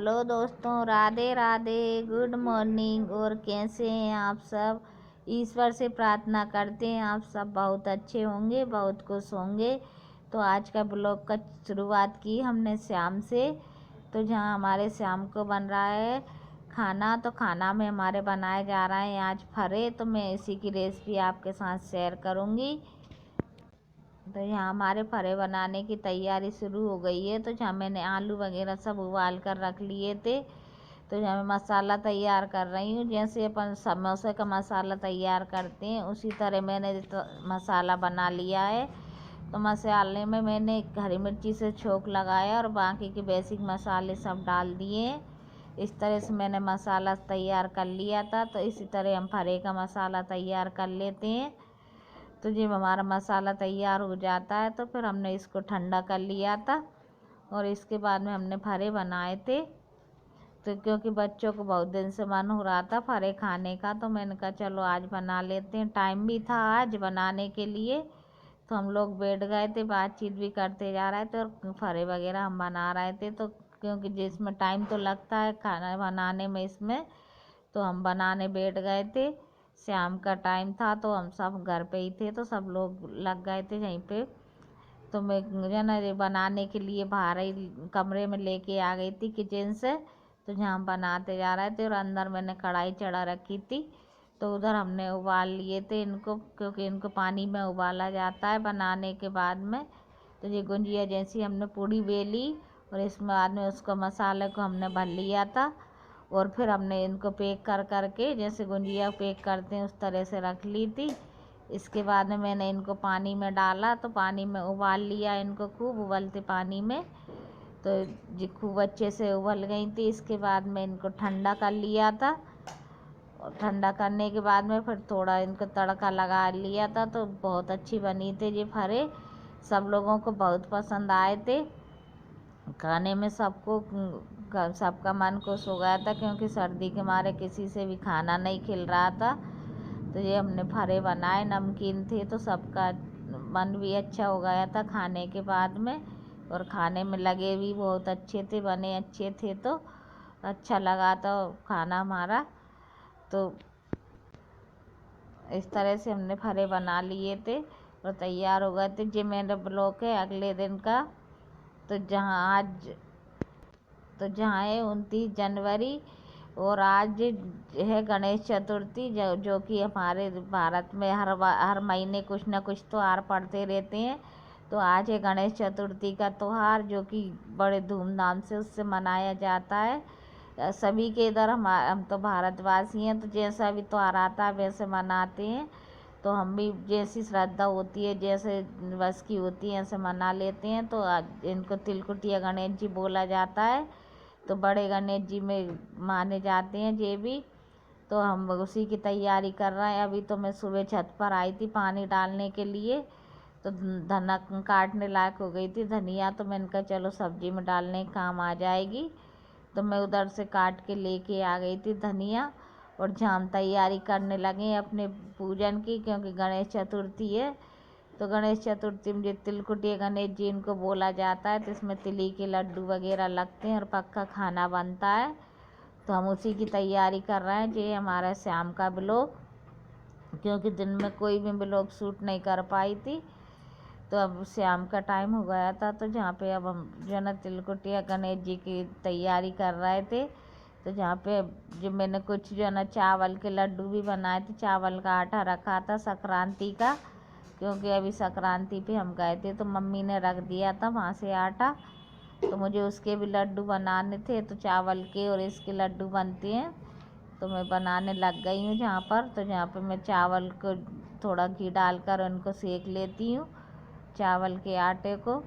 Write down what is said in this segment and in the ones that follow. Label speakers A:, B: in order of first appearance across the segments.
A: Hello दोस्तों, Radhe Radhe, good morning. और कैसे हैं आप सब? ईश्वर से प्रार्थना करते हैं आप सब बहुत अच्छे होंगे, बहुत खुश होंगे। तो आज का ब्लॉग का शुरुआत की हमने शाम से। तो जहाँ हमारे शाम को बन रहा है खाना, तो खाना में हमारे बनाए जा रहे हैं आज फरे। तो मैं इसी की रेसिपी आपके साथ शेयर करूँगी। तो यहाँ हमारे फरे बनाने की तैयारी शुरू हो गई है। तो जहाँ मैंने आलू वगैरह सब उबाल कर रख लिए थे। तो यहाँ मैं मसाला तैयार कर रही हूँ। जैसे अपन समोसे का मसाला तैयार करते हैं उसी तरह मैंने मसाला बना लिया है। तो मसाले में मैंने हरी मिर्ची से छोंक लगाया और बाकी के बेसिक मसाले सब डाल दिए। इस तरह से मैंने मसाला तैयार कर लिया था। तो इसी तरह हम फरे का मसाला तैयार कर लेते हैं। तो जब हमारा मसाला तैयार हो जाता है तो फिर हमने इसको ठंडा कर लिया था और इसके बाद में हमने फरे बनाए थे। तो क्योंकि बच्चों को बहुत दिन से मन हो रहा था फरे खाने का, तो मैंने कहा चलो आज बना लेते हैं। टाइम भी था आज बनाने के लिए। तो हम लोग बैठ गए थे, बातचीत भी करते जा रहे थे और फरे वगैरह हम बना रहे थे। तो क्योंकि जिसमें टाइम तो लगता है खाना बनाने में, इसमें तो हम बनाने बैठ गए थे। शाम का टाइम था तो हम सब घर पे ही थे, तो सब लोग लग गए थे यहीं पे। तो मैं जो ना बनाने के लिए बाहर ही कमरे में लेके आ गई थी किचन से। तो जहाँ हम बनाते जा रहे थे और अंदर मैंने कढ़ाई चढ़ा रखी थी। तो उधर हमने उबाल लिए थे इनको, क्योंकि इनको पानी में उबाला जाता है बनाने के बाद में। तो ये गुंजिया जैसी हमने पूड़ी बेली और इसमें बाद में उसको मसाले को हमने भर लिया था। और फिर हमने इनको पैक कर करके जैसे गुंजिया पैक करते हैं उस तरह से रख ली थी। इसके बाद में मैंने इनको पानी में डाला, तो पानी में उबाल लिया इनको खूब उबलते पानी में। तो ये खूब अच्छे से उबल गई थी। इसके बाद में इनको ठंडा कर लिया था और ठंडा करने के बाद में फिर थोड़ा इनको तड़का लगा लिया था। तो बहुत अच्छी बनी थी ये फरे, सब लोगों को बहुत पसंद आए थे। खाने में सबका मन खुश हो गया था, क्योंकि सर्दी के मारे किसी से भी खाना नहीं खिल रहा था। तो ये हमने फरे बनाए, नमकीन थे, तो सबका मन भी अच्छा हो गया था खाने के बाद में। और खाने में लगे भी बहुत अच्छे थे, बने अच्छे थे, तो अच्छा लगा था खाना हमारा। तो इस तरह से हमने फरे बना लिए थे और तैयार हो गए थे। जो मेरा ब्लॉग है अगले दिन का। तो जहाँ है 29 जनवरी और आज है गणेश चतुर्थी, जो कि हमारे भारत में हर महीने कुछ ना कुछ त्योहार पड़ते रहते हैं। तो आज है गणेश चतुर्थी का त्यौहार, जो कि बड़े धूमधाम से उससे मनाया जाता है। सभी के इधर हम तो भारतवासी हैं, तो जैसा भी त्यौहार आता है वैसे मनाते हैं। तो हम भी जैसी श्रद्धा होती है, जैसे बस की होती है, ऐसे मना लेते हैं। तो इनको तिलकुटिया गणेश जी बोला जाता है। तो बड़े गणेश जी में माने जाते हैं ये भी। तो हम उसी की तैयारी कर रहे हैं। अभी तो मैं सुबह छत पर आई थी पानी डालने के लिए। तो धनिया काटने लायक हो गई थी धनिया, तो मैंने कहा चलो सब्जी में डालने काम आ जाएगी। तो मैं उधर से काट के लेके आ गई थी धनिया। और जहाँ हम तैयारी करने लगे अपने पूजन की, क्योंकि गणेश चतुर्थी है। तो गणेश चतुर्थी में जो तिलकुटिया गणेश जी इनको बोला जाता है, तो इसमें तिली के लड्डू वगैरह लगते हैं और पक्का खाना बनता है। तो हम उसी की तैयारी कर रहे हैं। ये हमारा शाम का ब्लॉग, क्योंकि दिन में कोई भी ब्लॉग शूट नहीं कर पाई थी। तो अब शाम का टाइम हो गया था। तो जहाँ पे अब हम जो ना तिलकुटिया गणेश जी की तैयारी कर रहे थे। तो जहाँ पे जो मैंने कुछ जो ना चावल के लड्डू भी बनाए थे, चावल का आटा रखा था संक्रांति का, क्योंकि अभी संक्रांति पे हम गए थे तो मम्मी ने रख दिया था वहाँ से आटा। तो मुझे उसके भी लड्डू बनाने थे। तो चावल के और इसके लड्डू बनते हैं, तो मैं बनाने लग गई हूँ जहाँ पर। तो जहाँ पर मैं चावल को थोड़ा घी डालकर उनको सेक लेती हूँ, चावल के आटे को।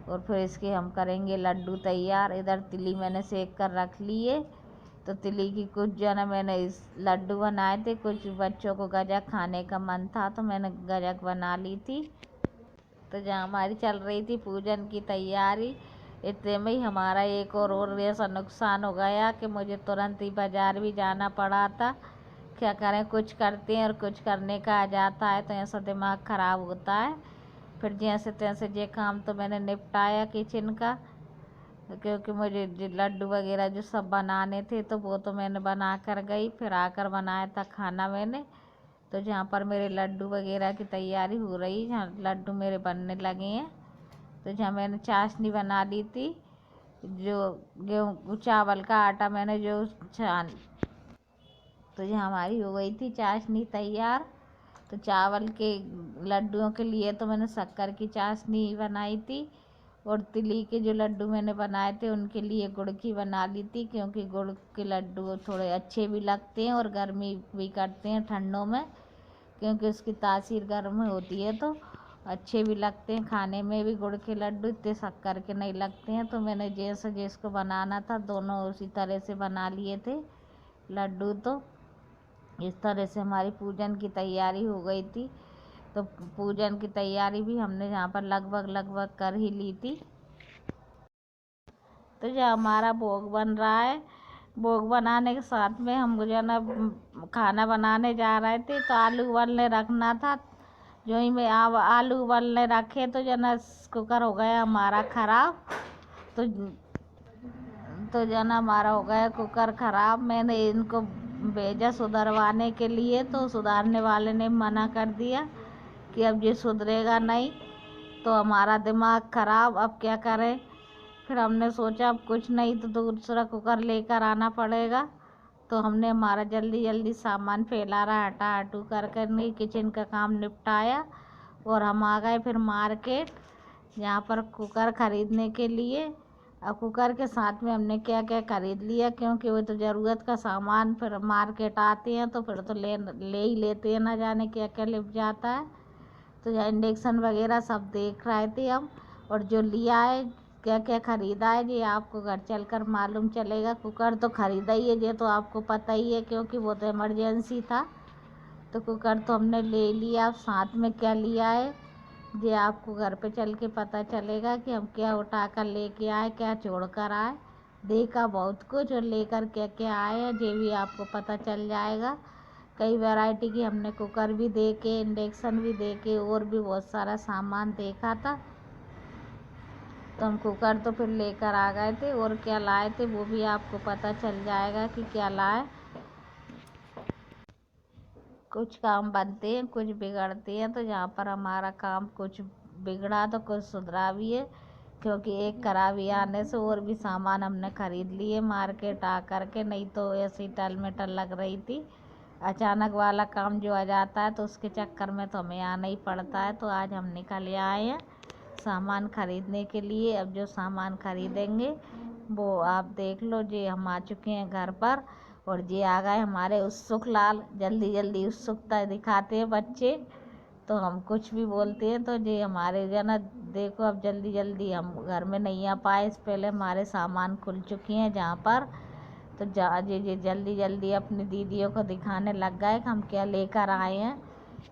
A: और फिर इसके हम करेंगे लड्डू तैयार। इधर तिली मैंने सेक कर रख लिए। तो तिली की कुछ जो ना मैंने इस लड्डू बनाए थे, कुछ बच्चों को गजक खाने का मन था तो मैंने गजक बना ली थी। तो जहाँ हमारी चल रही थी पूजन की तैयारी, इतने में ही हमारा एक और ऐसा नुकसान हो गया कि मुझे तुरंत ही बाज़ार भी जाना पड़ा था। क्या करें, कुछ करते हैं और कुछ करने का आ जाता है, तो ऐसा दिमाग ख़राब होता है। फिर जैसे तैसे ये काम तो मैंने निपटाया किचन का। क्योंकि मुझे जो लड्डू वगैरह जो सब बनाने थे तो वो तो मैंने बना कर गई, फिर आकर बनाया था खाना मैंने। तो जहाँ पर मेरे लड्डू वगैरह की तैयारी हो रही, जहाँ लड्डू मेरे बनने लगे हैं, तो जहाँ मैंने चाशनी बना ली थी, जो गेहूँ चावल का आटा मैंने जो छान, तो जहाँ हमारी हो गई थी चाशनी तैयार। तो चावल के लड्डुओं के लिए तो मैंने शक्कर की चाशनी बनाई थी, और तिली के जो लड्डू मैंने बनाए थे उनके लिए गुड़ की बना ली थी, क्योंकि गुड़ के लड्डू थोड़े अच्छे भी लगते हैं और गर्मी भी करते हैं ठंडों में, क्योंकि उसकी तासीर गर्म होती है तो अच्छे भी लगते हैं खाने में भी। गुड़ के लड्डू इतने शक्कर के नहीं लगते हैं। तो मैंने जैसे जिसको बनाना था दोनों उसी तरह से बना लिए थे लड्डू। तो इस तरह से हमारी पूजन की तैयारी हो गई थी। तो पूजन की तैयारी भी हमने यहाँ पर लगभग कर ही ली थी। तो जो हमारा भोग बन रहा है, भोग बनाने के साथ में हम जो है ना खाना बनाने जा रहे थे, तो आलू उबलने रखना था। जो ही मैं आलू उबलने रखे तो जो ना कुकर हो गया हमारा ख़राब। तो जो ना हमारा हो गया कुकर ख़राब। मैंने इनको भेजा सुधरवाने के लिए, तो सुधारने वाले ने मना कर दिया कि अब ये सुधरेगा नहीं। तो हमारा दिमाग ख़राब, अब क्या करें। फिर हमने सोचा अब कुछ नहीं तो दूसरा कुकर लेकर आना पड़ेगा। तो हमने हमारा जल्दी जल्दी सामान फैला रहा हटा हटू कर करके किचन का काम निपटाया, और हम आ गए फिर मार्केट यहाँ पर कुकर ख़रीदने के लिए। अब कुकर के साथ में हमने क्या क्या ख़रीद लिया, क्योंकि वो तो ज़रूरत का सामान फिर मार्केट आते हैं तो फिर तो ले ही लेते हैं, ना जाने क्या क्या लिप जाता है। तो इंडक्शन वगैरह सब देख रहे थे हम, और जो लिया है क्या क्या ख़रीदा है ये आपको घर चलकर मालूम चलेगा। कुकर तो ख़रीदा ही है, ये तो आपको पता ही है, क्योंकि वो तो इमरजेंसी था। तो कुकर तो हमने ले लिया। अब साथ में क्या लिया है ये आपको घर पे चल के पता चलेगा कि हम क्या उठा कर लेके आए, क्या छोड़ कर आए। देखा बहुत कुछ और लेकर क्या क्या आए हैं ये भी आपको पता चल जाएगा। कई वैरायटी की हमने कुकर भी देखे, इंडक्शन भी देखे, और भी बहुत सारा सामान देखा था। तो हम कुकर तो फिर लेकर आ गए थे, और क्या लाए थे वो भी आपको पता चल जाएगा कि क्या लाए। कुछ काम बनते हैं, कुछ बिगड़ते हैं। तो जहाँ पर हमारा काम कुछ बिगड़ा तो कुछ सुधरा भी है, क्योंकि एक खराबी आने से और भी सामान हमने ख़रीद लिए मार्केट आ कर के, नहीं तो ऐसी टल में टल लग रही थी। अचानक वाला काम जो आ जाता है तो उसके चक्कर में तो हमें आना ही पड़ता है। तो आज हम निकल आए हैं सामान ख़रीदने के लिए। अब जो सामान ख़रीदेंगे वो आप देख लो। जी हम आ चुके हैं घर पर, और ये आ गए हमारे उत्सुक लाल। जल्दी जल्दी उत्सुकता दिखाते हैं बच्चे, तो हम कुछ भी बोलते हैं तो ये हमारे जो ना देखो अब जल्दी जल्दी हम घर में नहीं आ पाए, इस पहले हमारे सामान खुल चुकी हैं जहाँ पर। तो ये जल्दी जल्दी अपनी दीदियों को दिखाने लग गए कि हम क्या लेकर आए हैं।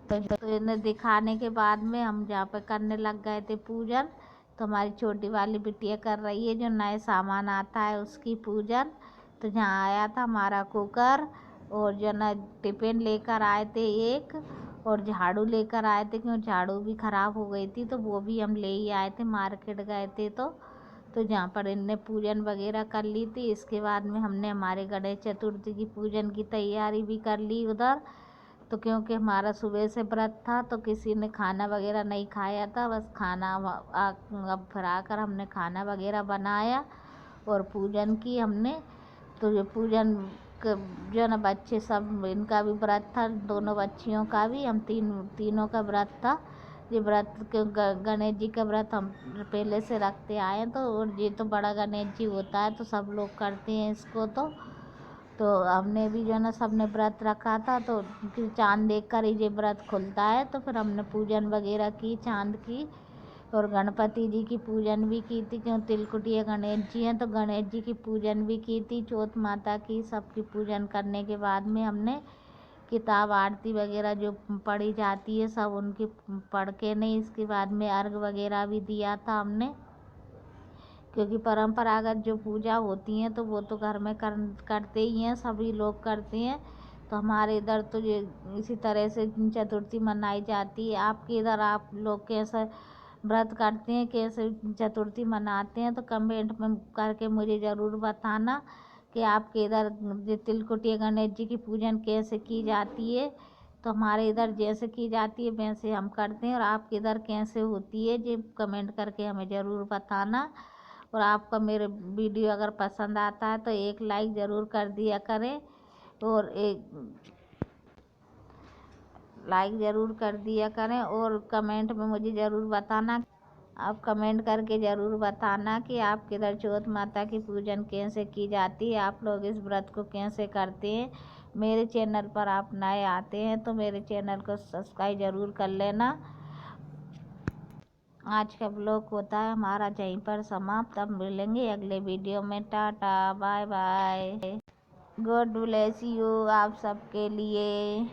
A: तो इन्हें दिखाने के बाद में हम जहाँ पर करने लग गए थे पूजन। तो हमारी छोटी वाली बिटिया कर रही है जो नए सामान आता है उसकी पूजन। तो जहाँ आया था हमारा कुकर, और जो ना टिफिन लेकर आए थे एक, और झाड़ू लेकर आए थे, क्योंकि झाड़ू भी ख़राब हो गई थी तो वो भी हम ले ही आए थे, मार्केट गए थे। तो जहाँ पर इनने पूजन वगैरह कर ली थी। इसके बाद में हमने हमारे गणेश चतुर्थी की पूजन की तैयारी भी कर ली उधर। तो क्योंकि हमारा सुबह से व्रत था तो किसी ने खाना वगैरह नहीं खाया था, बस खाना अब फिर आकर हमने खाना वगैरह बनाया और पूजन की हमने। तो ये पूजन जो ना बच्चे सब, इनका भी व्रत था, दोनों बच्चियों का भी, हम तीनों का व्रत था। ये व्रत गणेश जी का व्रत हम पहले से रखते आए हैं। तो और ये तो बड़ा गणेश जी होता है तो सब लोग करते हैं इसको। तो हमने भी जो है ना सबने व्रत रखा था, तो फिर चाँद देख कर ही ये व्रत खुलता है। तो फिर हमने पूजन वगैरह की चाँद की, और गणपति जी की पूजन भी की थी, क्यों तिलकुटिया गणेश जी हैं तो गणेश जी की पूजन भी की थी, चौथ माता की। सबकी पूजन करने के बाद में हमने किताब आरती वगैरह जो पढ़ी जाती है सब उनकी पढ़ के नहीं, इसके बाद में अर्घ वगैरह भी दिया था हमने। क्योंकि परंपरागत जो पूजा होती हैं तो वो तो घर में करते ही हैं, सभी लोग करते हैं। तो हमारे इधर तो ये इसी तरह से चतुर्थी मनाई जाती है। आपके इधर आप लोग कैसे व्रत करते हैं, कैसे चतुर्थी मनाते हैं, तो कमेंट में करके मुझे ज़रूर बताना कि आपके इधर तिलकुटिया गणेश जी की पूजन कैसे की जाती है। तो हमारे इधर जैसे की जाती है वैसे हम करते हैं, और आपके इधर कैसे होती है जी कमेंट करके हमें ज़रूर बताना। और आपका मेरे वीडियो अगर पसंद आता है तो एक लाइक ज़रूर कर दिया करें, और एक लाइक ज़रूर कर दिया करें, और कमेंट में मुझे ज़रूर बताना। आप कमेंट करके ज़रूर बताना कि आपके इधर चौथ माता की पूजन कैसे की जाती है, आप लोग इस व्रत को कैसे करते हैं। मेरे चैनल पर आप नए आते हैं तो मेरे चैनल को सब्सक्राइब ज़रूर कर लेना। आज का ब्लॉग होता है हमारा यहीं पर समाप्त। अब मिलेंगे अगले वीडियो में। Tata bye bye, God bless you आप सबके लिए।